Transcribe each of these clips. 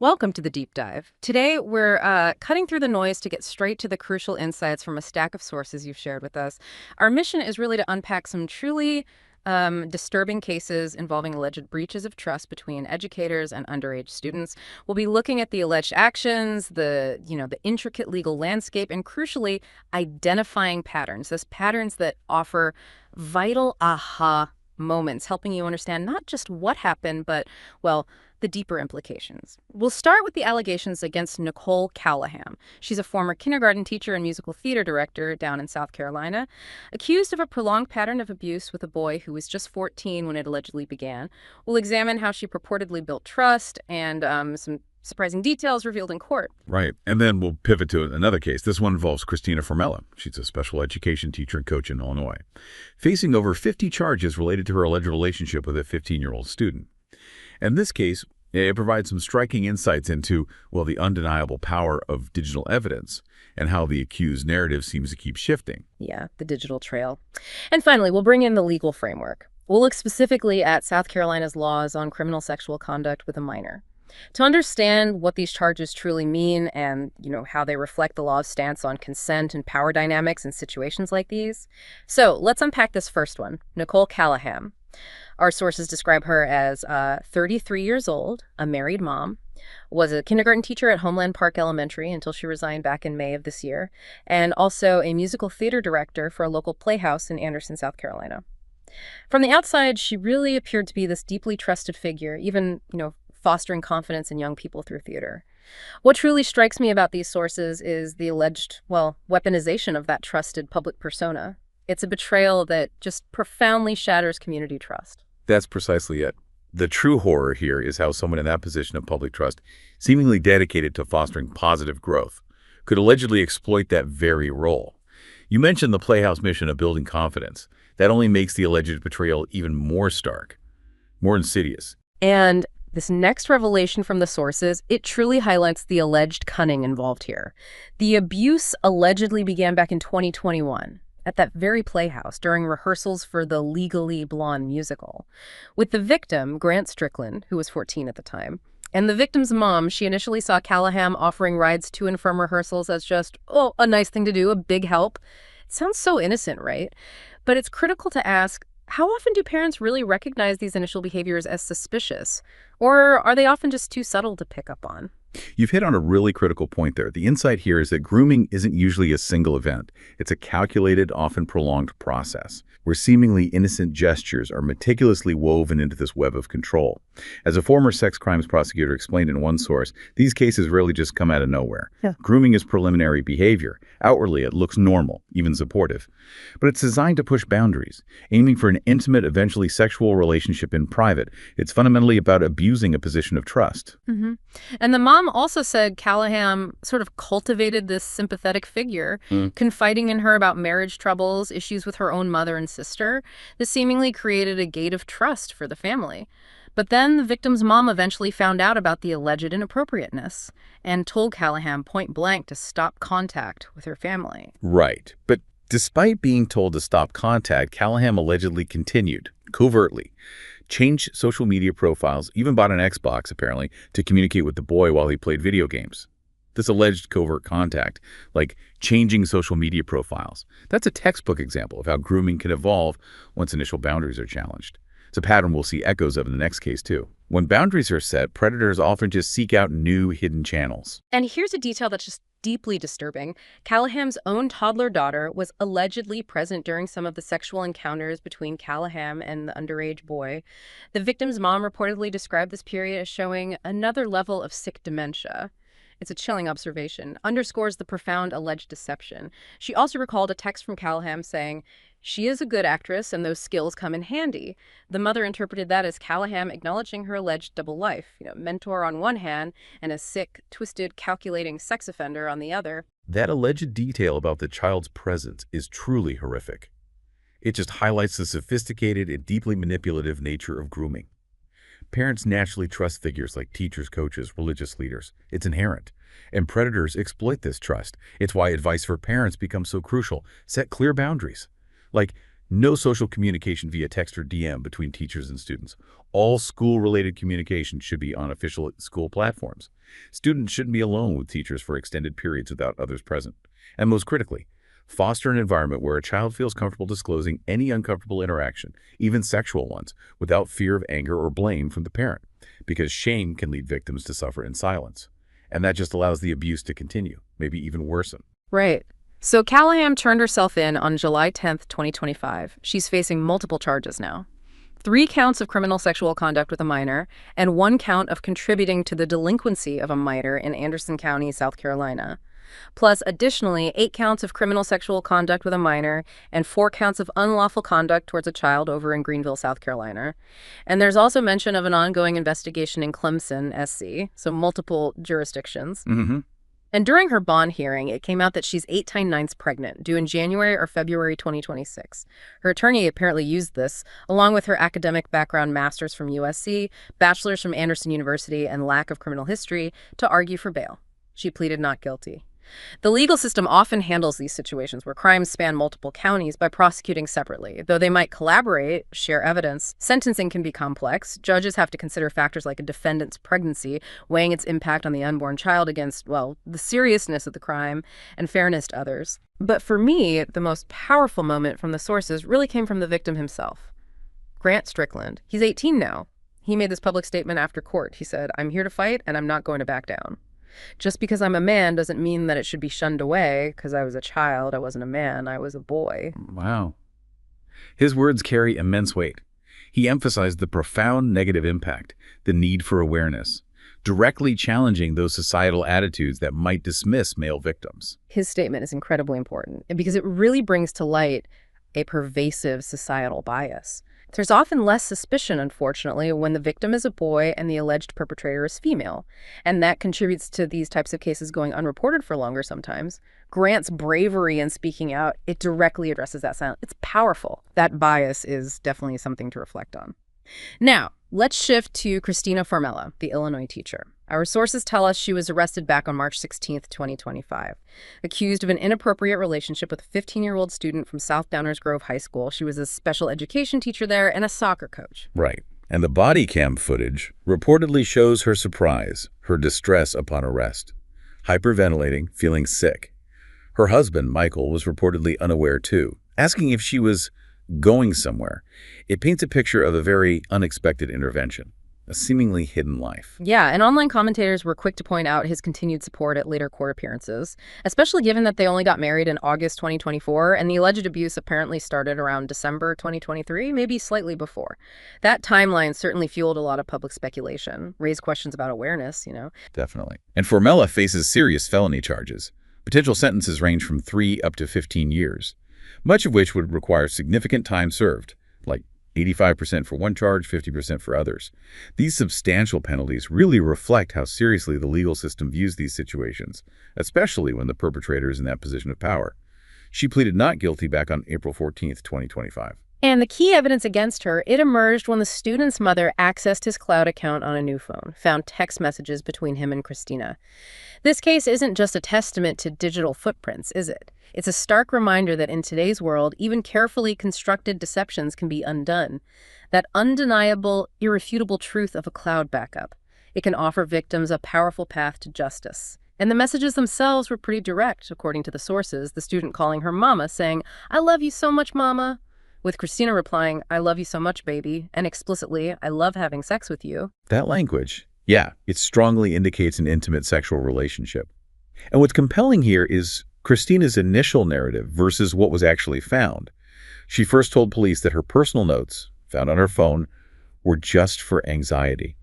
Welcome to the deep dive. Today, we're cutting through the noise to get straight to the crucial insights from a stack of sources you've shared with us. Our mission is really to unpack some truly disturbing cases involving alleged breaches of trust between educators and underage students. We'll be looking at the alleged actions, the intricate legal landscape, and crucially, identifying patterns. Those patterns that offer vital aha moments, helping you understand not just what happened, but, well, the deeper implications. We'll start with the allegations against Nicole Callahan. She's a former kindergarten teacher and musical theater director down in South Carolina, accused of a prolonged pattern of abuse with a boy who was just 14 when it allegedly began. We'll examine how she purportedly built trust and some surprising details revealed in court. Right. And then we'll pivot to another case. This one involves Christina Formella. She's a special education teacher and coach in Illinois, facing over 50 charges related to her alleged relationship with a 15-year-old student. In this case, it provides some striking insights into, well, the undeniable power of digital evidence and how the accused narrative seems to keep shifting. Yeah, the digital trail. And finally, we'll bring in the legal framework. We'll look specifically at South Carolina's laws on criminal sexual conduct with a minor. To understand what these charges truly mean and, how they reflect the law's stance on consent and power dynamics in situations like these. So let's unpack this first one, Nicole Callahan. Our sources describe her as 33 years old, a married mom, was a kindergarten teacher at Homeland Park Elementary until she resigned back in May of this year, and also a musical theater director for a local playhouse in Anderson, South Carolina. From the outside, she really appeared to be this deeply trusted figure, even, fostering confidence in young people through theater. What truly strikes me about these sources is the alleged, weaponization of that trusted public persona. It's a betrayal that just profoundly shatters community trust. That's precisely it. The true horror here is how someone in that position of public trust, seemingly dedicated to fostering positive growth, could allegedly exploit that very role. You mentioned the Playhouse mission of building confidence. That only makes the alleged betrayal even more stark, more insidious. And this next revelation from the sources, it truly highlights the alleged cunning involved here. The abuse allegedly began back in 2021. At that very playhouse during rehearsals for the Legally Blonde musical. With the victim, Grant Strickland, who was 14 at the time, and the victim's mom, she initially saw Callahan offering rides to and from rehearsals as just, a nice thing to do, a big help. It sounds so innocent, right? But it's critical to ask, how often do parents really recognize these initial behaviors as suspicious? Or are they often just too subtle to pick up on? You've hit on a really critical point there. The insight here is that grooming isn't usually a single event. It's a calculated, often prolonged process, where seemingly innocent gestures are meticulously woven into this web of control. As a former sex crimes prosecutor explained in one source, these cases rarely just come out of nowhere. Yeah. Grooming is preliminary behavior. Outwardly, it looks normal, even supportive. But it's designed to push boundaries, aiming for an intimate, eventually sexual relationship in private. It's fundamentally about abusing a position of trust. Mm-hmm. And the mom also said Callahan sort of cultivated this sympathetic figure, confiding in her about marriage troubles, issues with her own mother and sister. This seemingly created a gate of trust for the family. But then the victim's mom eventually found out about the alleged inappropriateness and told Callahan point blank to stop contact with her family. Right. But despite being told to stop contact, Callahan allegedly continued, covertly, changed social media profiles, even bought an Xbox, apparently, to communicate with the boy while he played video games. This alleged covert contact, like changing social media profiles, that's a textbook example of how grooming can evolve once initial boundaries are challenged. It's a pattern we'll see echoes of in the next case, too. When boundaries are set, predators often just seek out new hidden channels. And here's a detail that's just deeply disturbing. Callahan's own toddler daughter was allegedly present during some of the sexual encounters between Callahan and the underage boy. The victim's mom reportedly described this period as showing another level of sick dementia. It's a chilling observation, underscores the profound alleged deception. She also recalled a text from Callahan saying, "She is a good actress and those skills come in handy." The mother interpreted that as Callahan acknowledging her alleged double life, mentor on one hand and a sick, twisted, calculating sex offender on the other. That alleged detail about the child's presence is truly horrific. It just highlights the sophisticated and deeply manipulative nature of grooming. Parents naturally trust figures like teachers, coaches, religious leaders. It's inherent. And predators exploit this trust. It's why advice for parents becomes so crucial. Set clear boundaries. Like, no social communication via text or DM between teachers and students. All school-related communication should be on official school platforms. Students shouldn't be alone with teachers for extended periods without others present. And most critically, foster an environment where a child feels comfortable disclosing any uncomfortable interaction, even sexual ones, without fear of anger or blame from the parent, because shame can lead victims to suffer in silence. And that just allows the abuse to continue, maybe even worsen. Right. So Callahan turned herself in on July 10th, 2025. She's facing multiple charges now. 3 counts of criminal sexual conduct with a minor, and 1 count of contributing to the delinquency of a minor in Anderson County, South Carolina. Plus, additionally, 8 counts of criminal sexual conduct with a minor and 4 counts of unlawful conduct towards a child over in Greenville, South Carolina. And there's also mention of an ongoing investigation in Clemson, SC, so multiple jurisdictions. Mm-hmm. And during her bond hearing, it came out that she's 8x9 pregnant, due in January or February 2026. Her attorney apparently used this, along with her academic background, master's from USC, bachelor's from Anderson University, and lack of criminal history, to argue for bail. She pleaded not guilty. The legal system often handles these situations where crimes span multiple counties by prosecuting separately. Though they might collaborate, share evidence, sentencing can be complex. Judges have to consider factors like a defendant's pregnancy, weighing its impact on the unborn child against, well, the seriousness of the crime and fairness to others. But for me, the most powerful moment from the sources really came from the victim himself. Grant Strickland. He's 18 now. He made this public statement after court. He said, "I'm here to fight and I'm not going to back down. Just because I'm a man doesn't mean that it should be shunned away because I was a child. I wasn't a man. I was a boy." Wow. His words carry immense weight. He emphasized the profound negative impact, the need for awareness, directly challenging those societal attitudes that might dismiss male victims. His statement is incredibly important because it really brings to light a pervasive societal bias. There's often less suspicion, unfortunately, when the victim is a boy and the alleged perpetrator is female, and that contributes to these types of cases going unreported for longer sometimes. Grant's bravery in speaking out, it directly addresses that silence. It's powerful. That bias is definitely something to reflect on. Now, let's shift to Christina Formella, the Illinois teacher. Our sources tell us she was arrested back on March 16th, 2025, accused of an inappropriate relationship with a 15-year-old student from South Downers Grove High School. She was a special education teacher there and a soccer coach. Right. And the body cam footage reportedly shows her surprise, her distress upon arrest, hyperventilating, feeling sick. Her husband, Michael, was reportedly unaware too, asking if she was going somewhere. It paints a picture of a very unexpected intervention, a seemingly hidden life. Yeah, and online commentators were quick to point out his continued support at later court appearances, especially given that they only got married in August 2024, and the alleged abuse apparently started around December 2023, maybe slightly before. That timeline certainly fueled a lot of public speculation, raised questions about awareness, Definitely. And Formella faces serious felony charges. Potential sentences range from 3 up to 15 years, much of which would require significant time served, like 85% for one charge, 50% for others. These substantial penalties really reflect how seriously the legal system views these situations, especially when the perpetrator is in that position of power. She pleaded not guilty back on April 14th, 2025. And the key evidence against her, it emerged when the student's mother accessed his cloud account on a new phone, found text messages between him and Christina. This case isn't just a testament to digital footprints, is it? It's a stark reminder that in today's world, even carefully constructed deceptions can be undone. That undeniable, irrefutable truth of a cloud backup. It can offer victims a powerful path to justice. And the messages themselves were pretty direct, according to the sources, the student calling her mama, saying, "I love you so much, mama," with Christina replying, "I love you so much, baby," and explicitly, "I love having sex with you." That language, it strongly indicates an intimate sexual relationship. And what's compelling here is Christina's initial narrative versus what was actually found. She first told police that her personal notes, found on her phone, were just for anxiety.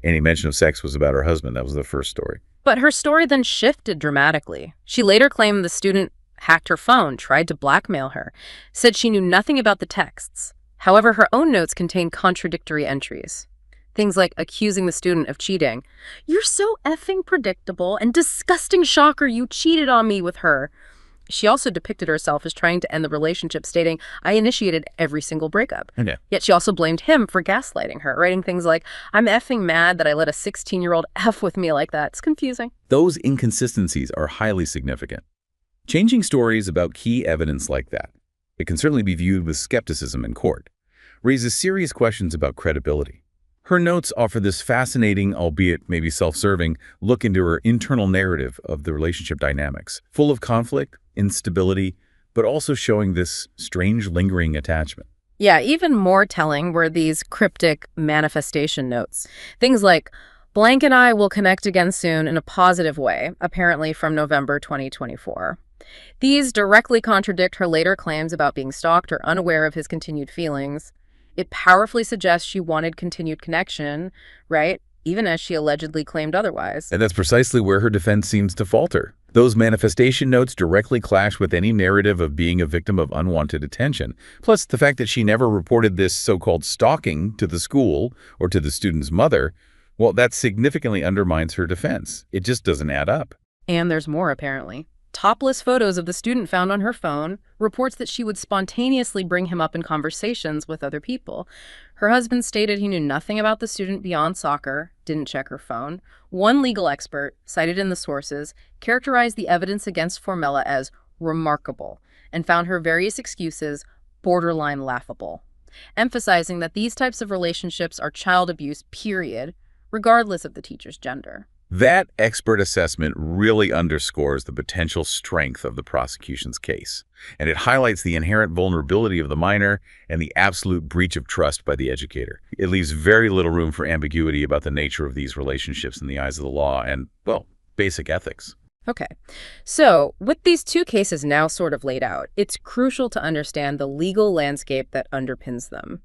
Any mention of sex was about her husband. That was the first story. But her story then shifted dramatically. She later claimed the student hacked her phone, tried to blackmail her, said she knew nothing about the texts. However, her own notes contained contradictory entries. Things like accusing the student of cheating. "You're so effing predictable and disgusting, shocker, you cheated on me with her." She also depicted herself as trying to end the relationship, stating, "I initiated every single breakup." Okay. Yet she also blamed him for gaslighting her, writing things like, "I'm effing mad that I let a 16-year-old F with me like that." It's confusing. Those inconsistencies are highly significant. Changing stories about key evidence like that, it can certainly be viewed with skepticism in court, raises serious questions about credibility. Her notes offer this fascinating, albeit maybe self-serving, look into her internal narrative of the relationship dynamics, full of conflict, instability, but also showing this strange lingering attachment. Yeah, even more telling were these cryptic manifestation notes. Things like, blank and I will connect again soon in a positive way, apparently from November 2024. These directly contradict her later claims about being stalked or unaware of his continued feelings. It powerfully suggests she wanted continued connection, right? Even as she allegedly claimed otherwise. And that's precisely where her defense seems to falter. Those manifestation notes directly clash with any narrative of being a victim of unwanted attention. Plus, the fact that she never reported this so-called stalking to the school or to the student's mother, well, that significantly undermines her defense. It just doesn't add up. And there's more, apparently. Topless photos of the student found on her phone reports that she would spontaneously bring him up in conversations with other people. Her husband stated he knew nothing about the student beyond soccer, didn't check her phone. One legal expert, cited in the sources, characterized the evidence against Formella as remarkable and found her various excuses borderline laughable, emphasizing that these types of relationships are child abuse, period, regardless of the teacher's gender. That expert assessment really underscores the potential strength of the prosecution's case, and it highlights the inherent vulnerability of the minor and the absolute breach of trust by the educator. It leaves very little room for ambiguity about the nature of these relationships in the eyes of the law and, well, basic ethics. Okay, so with these two cases now sort of laid out, it's crucial to understand the legal landscape that underpins them.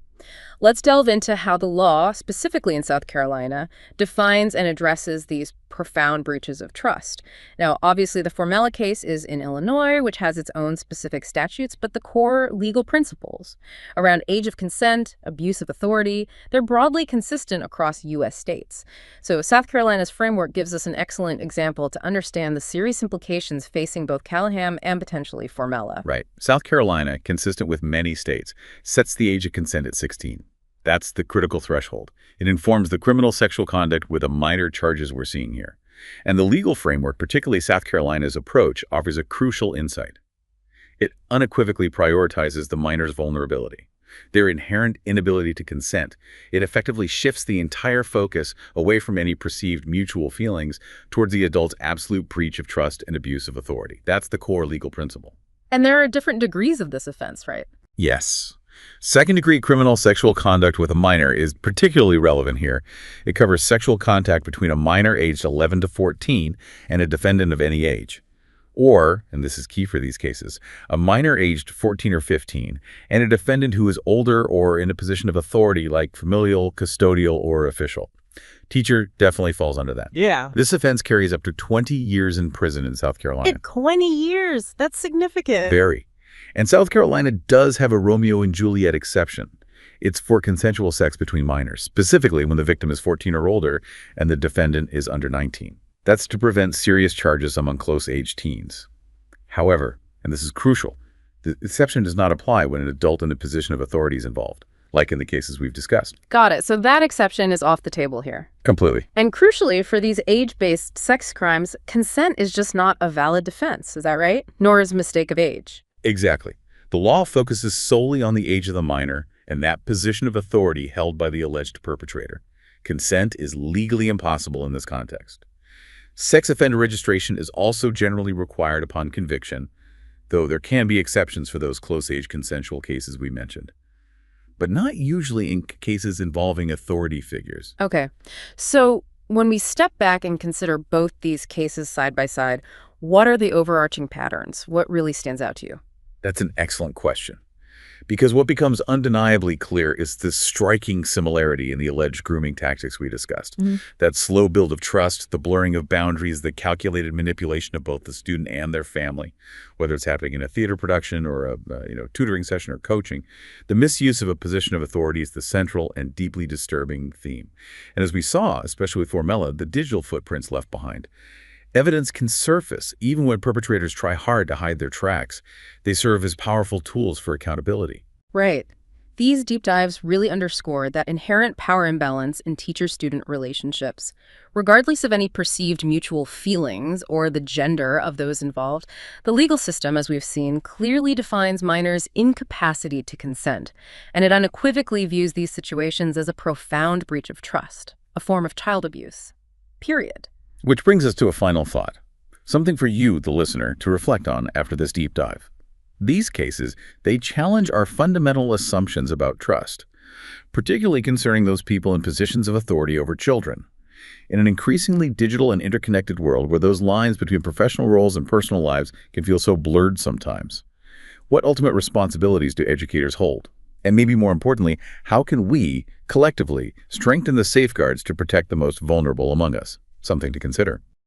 Let's delve into how the law, specifically in South Carolina, defines and addresses these profound breaches of trust. Now, obviously, the Formella case is in Illinois, which has its own specific statutes, but the core legal principles around age of consent, abuse of authority, they're broadly consistent across U.S. states. So South Carolina's framework gives us an excellent example to understand the serious implications facing both Callahan and potentially Formella. Right. South Carolina, consistent with many states, sets the age of consent at 16. That's the critical threshold. It informs the criminal sexual conduct with the minor charges we're seeing here. And the legal framework, particularly South Carolina's approach, offers a crucial insight. It unequivocally prioritizes the minor's vulnerability, their inherent inability to consent. It effectively shifts the entire focus away from any perceived mutual feelings towards the adult's absolute breach of trust and abuse of authority. That's the core legal principle. And there are different degrees of this offense, right? Yes. Second-degree criminal sexual conduct with a minor is particularly relevant here. It covers sexual contact between a minor aged 11 to 14 and a defendant of any age. Or, and this is key for these cases, a minor aged 14 or 15 and a defendant who is older or in a position of authority like familial, custodial, or official. Teacher definitely falls under that. Yeah. This offense carries up to 20 years in prison in South Carolina. 20 years. That's significant. Very. And South Carolina does have a Romeo and Juliet exception. It's for consensual sex between minors, specifically when the victim is 14 or older and the defendant is under 19. That's to prevent serious charges among close-age teens. However, and this is crucial, the exception does not apply when an adult in a position of authority is involved, like in the cases we've discussed. Got it. So that exception is off the table here. Completely. And crucially, for these age-based sex crimes, consent is just not a valid defense. Is that right? Nor is mistake of age. Exactly. The law focuses solely on the age of the minor and that position of authority held by the alleged perpetrator. Consent is legally impossible in this context. Sex offender registration is also generally required upon conviction, though there can be exceptions for those close-age consensual cases we mentioned, but not usually in cases involving authority figures. Okay. So when we step back and consider both these cases side by side, what are the overarching patterns? What really stands out to you? That's an excellent question. Because what becomes undeniably clear is the striking similarity in the alleged grooming tactics we discussed. That slow build of trust, the blurring of boundaries, the calculated manipulation of both the student and their family, whether it's happening in a theater production or a tutoring session or coaching. The misuse of a position of authority is the central and deeply disturbing theme. And as we saw, especially with Formella, the digital footprints left behind. Evidence can surface even when perpetrators try hard to hide their tracks. They serve as powerful tools for accountability. Right. These deep dives really underscore that inherent power imbalance in teacher-student relationships. Regardless of any perceived mutual feelings or the gender of those involved, the legal system, as we've seen, clearly defines minors' incapacity to consent, and it unequivocally views these situations as a profound breach of trust, a form of child abuse. Period. Which brings us to a final thought, something for you, the listener, to reflect on after this deep dive. These cases, they challenge our fundamental assumptions about trust, particularly concerning those people in positions of authority over children. In an increasingly digital and interconnected world where those lines between professional roles and personal lives can feel so blurred sometimes, what ultimate responsibilities do educators hold? And maybe more importantly, how can we, collectively, strengthen the safeguards to protect the most vulnerable among us? Something to consider.